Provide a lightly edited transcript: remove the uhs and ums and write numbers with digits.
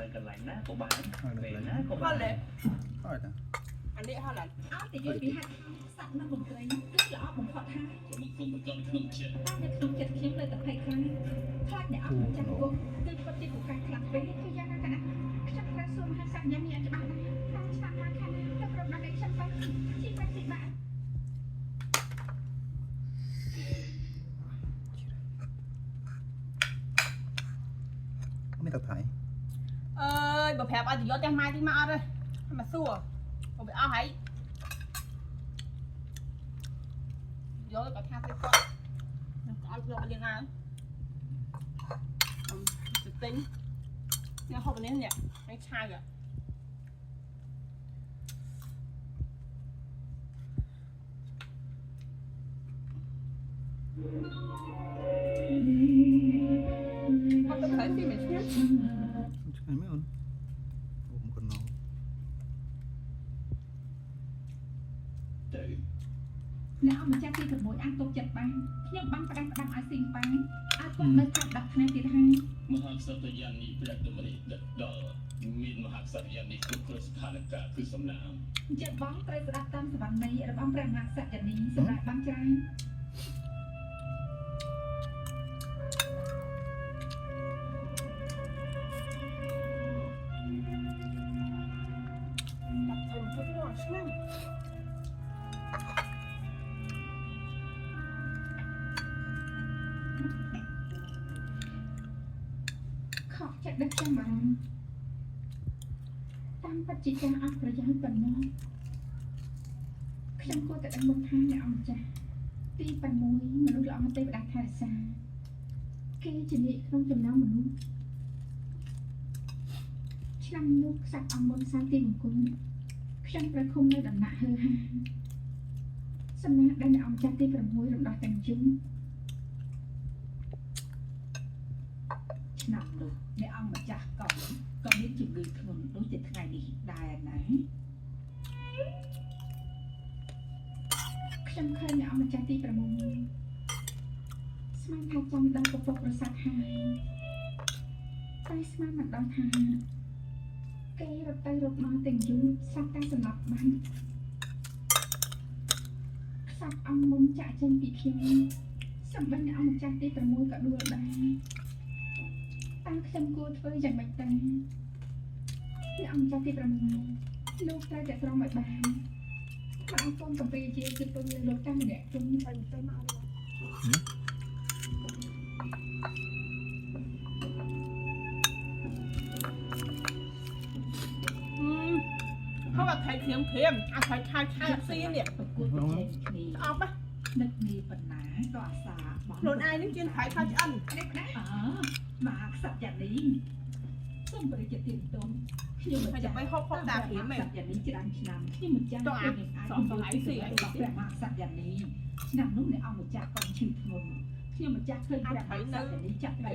នៅកន្លែងណាក៏បានពេលណាក៏បានហើយណាអានេះហ่าឡានអត់តែយើងពីហាត់សัตว์នឹងបង្ក្រាញ់គឺល្អបំផុតហើយមកគុំប្រកាន់ក្នុងចិត្តតែនៅក្នុងចិត្តខ្ញុំនៅតែភ័យខ្លាចអ្នកអត់ចាស់គុំគឺពិតជាកកាខ្លាំងពេកគឺយ៉ាងណាក៏ណាខ្ញុំត្រូវសួរមហាសត្វយ៉ាងនេះច្បាស់ដែរតាមឆ្នាំមកខាងនេះទៅប្រដៅខ្ញុំទៅជីវិតទីបានមានតែថៃអើយបើប្រាប់ឲ្យទៅយកផ្ទះម៉ែទីមកអត់ទេមកសួរបើវាអស់ហើយយកទៅថាទៅគាត់នឹងអត់យកមកយ៉ាងណាទៅទិញនេះហូបនេះនេះនេះឆៅអាអត់ទៅខែទីមិនឆ្ងាញ់ឆ្ងាញ់មែនអូនអូមកណោទៅអ្នកអម្ចាស់ទី6អាចទុកចិត្តបានខ្ញុំបានផ្ដាំឲ្យស៊ីងប៉ាងឲ្យគាត់នៅកាត់10ថ្ងៃទៀតហើយមហាក្សត្រយ៉ាងនេះព្រះតម្រិះដឹកដល់មានមហាក្សត្រយ៉ាងនេះគ្រប់គ្រងស្ថានភាពគឺសំណាងចិត្តបងត្រូវស្ដាប់តាមសវណ្ណីរបស់ព្រះមហាក្សត្រយ៉ាងនេះសម្រាប់បានច្រើនខកចិត្តដឹកខ្ញុំបានតាមបច្ចេកទេសអត់ប្រយោជន៍ប៉ុណ្ណោះខ្ញុំគួរតែដឹងមុខថាអ្នកអម្ចាស់ទី6មនុស្សល្អទេវតាថែរក្សាគេជាអ្នកក្នុងចំណោមមនុស្សឆ្នាំនោះខ្សែអង្គមុនសាទីមង្គលខ្ញុំប្រគំនៅដំណាក់ហើហាសំណាក់ដែលអ្នកអម្ចាស់ទី6រំដោះទាំងជុំឆ្នាំនោះអ្នកអង្គម្ចាស់ក៏មានជំងឺធ្ងន់ដូចជាថ្ងៃនេះដែរណាខ្ញុំឃើញអ្នកអង្គម្ចាស់ទី6ស្មានថាចង់ដល់ពពកប្រសាទហើយតែស្មានមិនដល់ថាគេរត់ទៅរត់មកទាំងយូរសាប់តែសម្លាប់បានខ្សែអង្គមុនចាក់ចេញពីខ្ញុំសម្បិនអ្នកអង្គម្ចាស់ទី6ក៏ដួលដែរតាំងខ្ញុំគួរធ្វើយ៉ាងម៉េចដែរអ្នកអង្គម្ចាស់ទី6លោកត្រូវតែស្រង់ឲ្យបានបើអង្គកកំពីជាគឺពឹងលើលោកតាមម្នាក់ជុំទៅទៅមកเขาแบบไทยเค็มๆอาไทยไทยซีเนี่ยប្រគួតប្រជែងគ្នា ออกปะ នឹកនេះបណ្ណាក៏អាសាបង ខ្លួនឯងនឹងជឿនไทยឆ្អិន នេះណាមកខ្សត្រយ៉ាងនេះសូមបរិយាទានទុំខ្ញុំមិនចាំไปហូបតាព្រាមឯង យ៉ាងនេះច្រើនឆ្នាំខ្ញុំមិនចាំខ្លួននឹងអាចរបស់ព្រះមហាក្សត្រយ៉ាងនេះឆ្នាំនោះអ្នកអង្គម្ចាស់ក៏ឈឺធ្ងន់ខ្ញុំម្ចាស់ឃើញព្រះមហាក្សត្រយ៉ាងនេះចាក់ដៃ